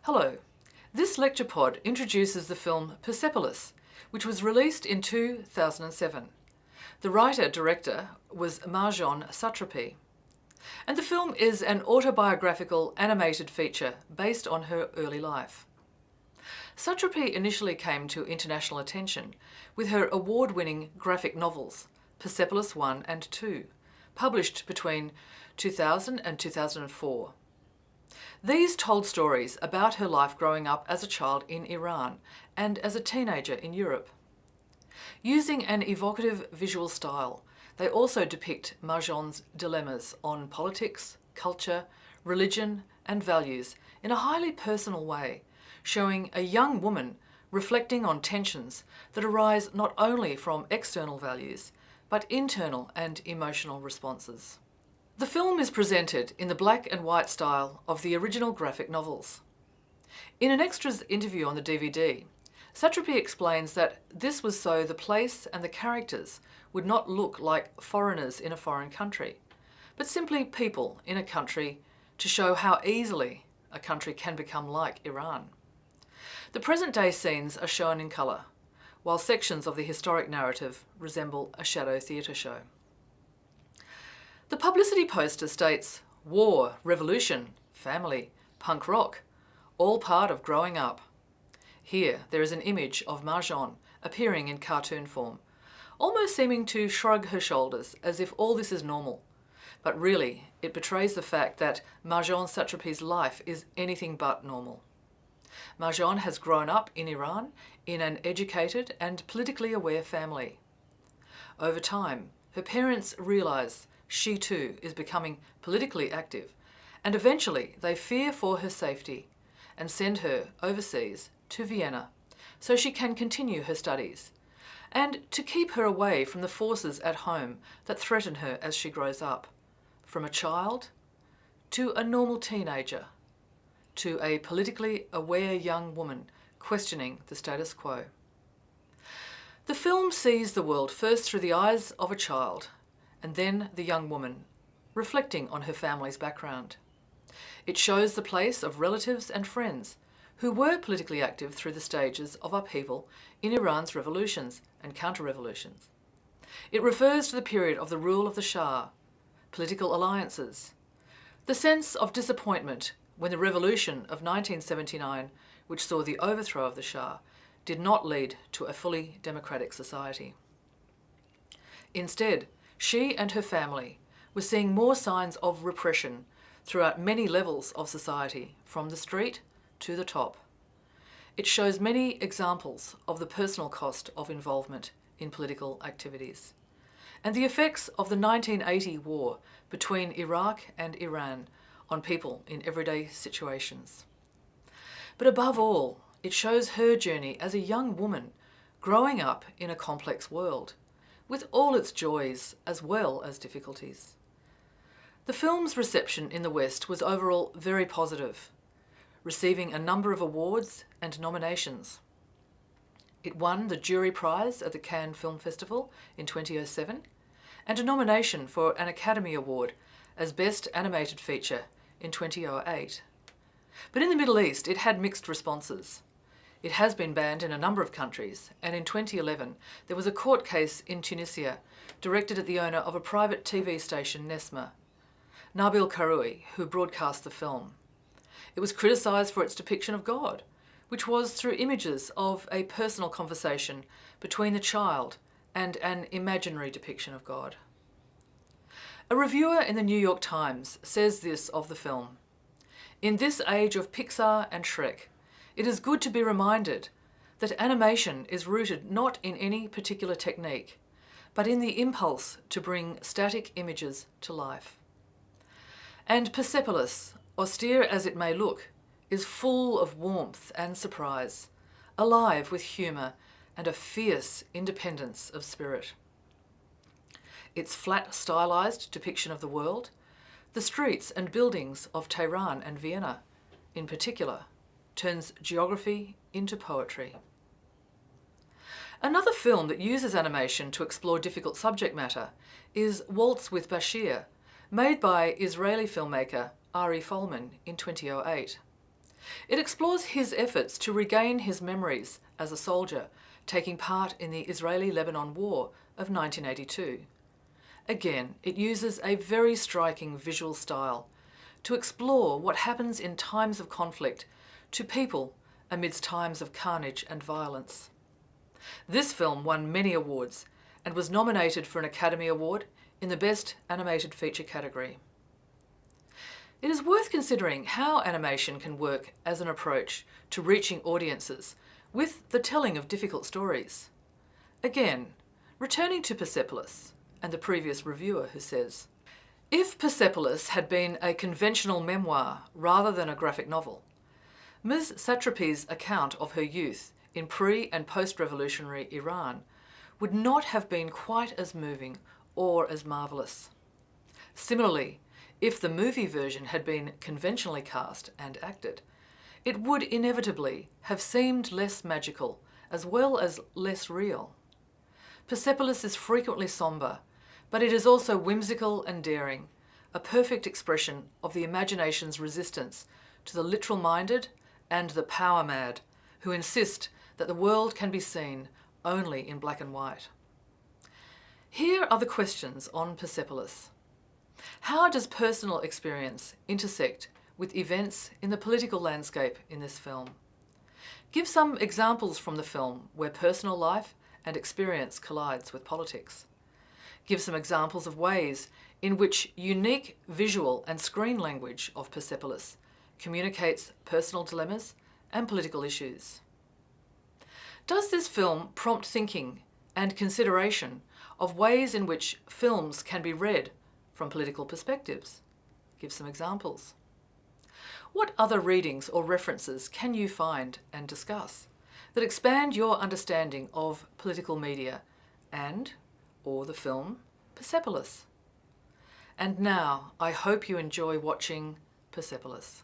Hello. This lecture pod introduces the film Persepolis, which was released in 2007. The writer-director was Marjane Satrapi. And the film is an autobiographical animated feature based on her early life. Satrapi initially came to international attention with her award-winning graphic novels, Persepolis 1 and 2, published between 2000 and 2004. These told stories about her life growing up as a child in Iran and as a teenager in Europe. Using an evocative visual style, they also depict Marjane's dilemmas on politics, culture, religion, and values in a highly personal way, showing a young woman reflecting on tensions that arise not only from external values, but internal and emotional responses. The film is presented in the black and white style of the original graphic novels. In an extras interview on the DVD, Satrapi explains that this was so the place and the characters would not look like foreigners in a foreign country, but simply people in a country to show how easily a country can become like Iran. The present-day scenes are shown in colour, while sections of the historic narrative resemble a shadow theatre show. The publicity poster states, "War, revolution, family, punk rock, all part of growing up." Here there is an image of Marjane appearing in cartoon form, almost seeming to shrug her shoulders as if all this is normal. But really, it betrays the fact that Marjane Satrapi's life is anything but normal. Marjane has grown up in Iran in an educated and politically aware family. Over time, her parents realise she too is becoming politically active, and eventually they fear for her safety and send her overseas to Vienna so she can continue her studies and to keep her away from the forces at home that threaten her as she grows up, from a child to a normal teenager to a politically aware young woman questioning the status quo. The film sees the world first through the eyes of a child and then the young woman, reflecting on her family's background. It shows the place of relatives and friends who were politically active through the stages of upheaval in Iran's revolutions and counter-revolutions. It refers to the period of the rule of the Shah, political alliances, the sense of disappointment when the revolution of 1979, which saw the overthrow of the Shah, did not lead to a fully democratic society. Instead, she and her family were seeing more signs of repression throughout many levels of society, from the street to the top. It shows many examples of the personal cost of involvement in political activities and the effects of the 1980 war between Iraq and Iran on people in everyday situations. But above all, it shows her journey as a young woman growing up in a complex world, with all its joys as well as difficulties. The film's reception in the West was overall very positive, receiving a number of awards and nominations. It won the Jury Prize at the Cannes Film Festival in 2007 and a nomination for an Academy Award as Best Animated Feature in 2008. But in the Middle East, it had mixed responses. It has been banned in a number of countries, and in 2011 there was a court case in Tunisia directed at the owner of a private TV station, Nesma, Nabil Karoui, who broadcast the film. It was criticised for its depiction of God, which was through images of a personal conversation between the child and an imaginary depiction of God. A reviewer in the New York Times says this of the film: "In this age of Pixar and Shrek, it is good to be reminded that animation is rooted not in any particular technique, but in the impulse to bring static images to life." And Persepolis, austere as it may look, is full of warmth and surprise, alive with humour and a fierce independence of spirit. Its flat, stylised depiction of the world, the streets and buildings of Tehran and Vienna, in particular, turns geography into poetry. Another film that uses animation to explore difficult subject matter is Waltz with Bashir, made by Israeli filmmaker Ari Folman in 2008. It explores his efforts to regain his memories as a soldier, taking part in the Israeli-Lebanon War of 1982. Again, it uses a very striking visual style to explore what happens in times of conflict to people amidst times of carnage and violence. This film won many awards and was nominated for an Academy Award in the Best Animated Feature category. It is worth considering how animation can work as an approach to reaching audiences with the telling of difficult stories. Again, returning to Persepolis and the previous reviewer who says, if Persepolis had been a conventional memoir rather than a graphic novel, Ms. Satrapi's account of her youth in pre- and post-revolutionary Iran would not have been quite as moving or as marvellous. Similarly, if the movie version had been conventionally cast and acted, it would inevitably have seemed less magical as well as less real. Persepolis is frequently sombre, but it is also whimsical and daring, a perfect expression of the imagination's resistance to the literal-minded and the power-mad, who insist that the world can be seen only in black and white. Here are the questions on Persepolis. How does personal experience intersect with events in the political landscape in this film? Give some examples from the film where personal life and experience collides with politics. Give some examples of ways in which unique visual and screen language of Persepolis communicates personal dilemmas and political issues. Does this film prompt thinking and consideration of ways in which films can be read from political perspectives? Give some examples. What other readings or references can you find and discuss that expand your understanding of political media or the film Persepolis? And now, I hope you enjoy watching Persepolis.